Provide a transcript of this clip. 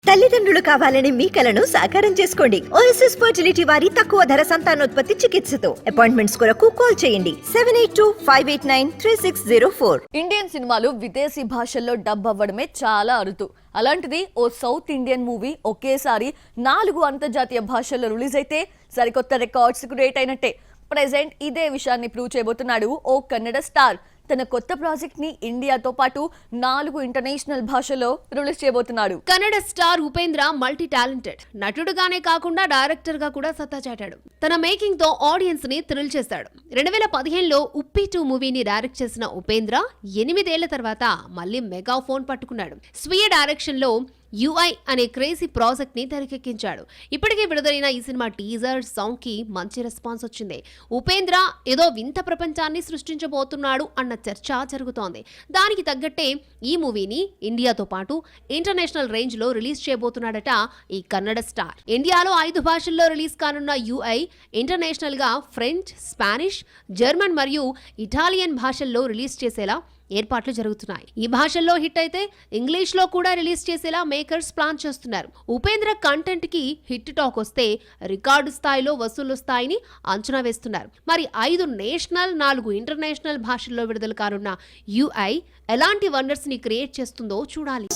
తల్లిదండ్రులు కావాలని మీ కలను సాకారం చేసుకోండి. ఓఎస్ఎస్ ఫర్టిలిటీ వారి తక్కువ ధర సంతానోత్పత్తి చికిత్సతో అపాయింట్మెంట్స్ కొరకు కాల్ చేయండి 7825893604. ఇండియన్ సినిమాలు విదేశీ భాషల్లో డబ్ అవ్వడమే చాలా అరుదు. అలాంటిది ఓ సౌత్ ఇండియన్ మూవీ ఒకేసారి 4 అంతర్జాతీయ భాషల్లో రిలీజ్ అయితే సరికొత్త రికార్డ్స్ క్రియేట్ అయినట్టే. ప్రెజెంట్ ఇదే విషయాన్ని ప్రూవ్ చేయబోతున్నాడు ఓ కన్నడ స్టార్. తన కొత్త ప్రాజెక్ట్ ని ఇండియాతో పాటు 4 ఇంటర్నేషనల్ భాషల్లో రిలీజ్ చేయబోతున్నాడు. Kannada star Upendra multi talented నటుడుగానే కాకుండా డైరెక్టర్ గా కూడా సత్తా చాటాడు. తన మేకింగ్ తో ఆడియన్స్ ని థ్రిల్ చేశాడు. 2015లో ఉప్పి 2 మూవీని డైరెక్ట్ చేసిన ఉపేంద్ర 8 ఏళ్ల తర్వాత మళ్ళీ మెగా ఫోన్ పట్టుకున్నాడు. స్వీయ డైరెక్షన్ లో యుఐ అనే క్రేజీ ప్రాజెక్ట్ ని తెరకెక్కించాడు. ఇప్పటికే విడుదలైన ఈ సినిమా టీజర్ సాంగ్ కి మంచి రెస్పాన్స్ వచ్చింది. ఉపేంద్ర ఏదో వింత ప్రపంచాన్ని సృష్టించబోతున్నాడు అన్న చర్చ జరుగుతోంది. దానికి తగ్గట్టే ఈ మూవీని ఇండియాతో పాటు ఇంటర్నేషనల్ రేంజ్ లో రిలీజ్ చేయబోతున్నాడట ఈ కన్నడ స్టార్. ఇండియాలో 5 భాషల్లో రిలీజ్ కానున్న యుఐ ఇంటర్నేషనల్ గా ఫ్రెంచ్, స్పానిష్, జర్మన్ మరియు ఇటాలియన్ భాషల్లో రిలీజ్ చేసేలా ఏర్పాట్లు జరుగుతున్నాయి. ఈ భాషల్లో హిట్ అయితే ఇంగ్లీష్ లో కూడా రిలీజ్ చేసేలా మేకర్స్ ప్లాన్ చేస్తున్నారు. ఉపేంద్ర కంటెంట్ కి హిట్ టాక్ వస్తే రికార్డు స్థాయిలో వసూలు స్థాయిని అంచనా వేస్తున్నారు. మరి 5 నేషనల్, 4 ఇంటర్నేషనల్ భాషల్లో విడుదల కానున్న యుఐ ఎలాంటి వండర్స్ ని క్రియేట్ చేస్తుందో చూడాలి.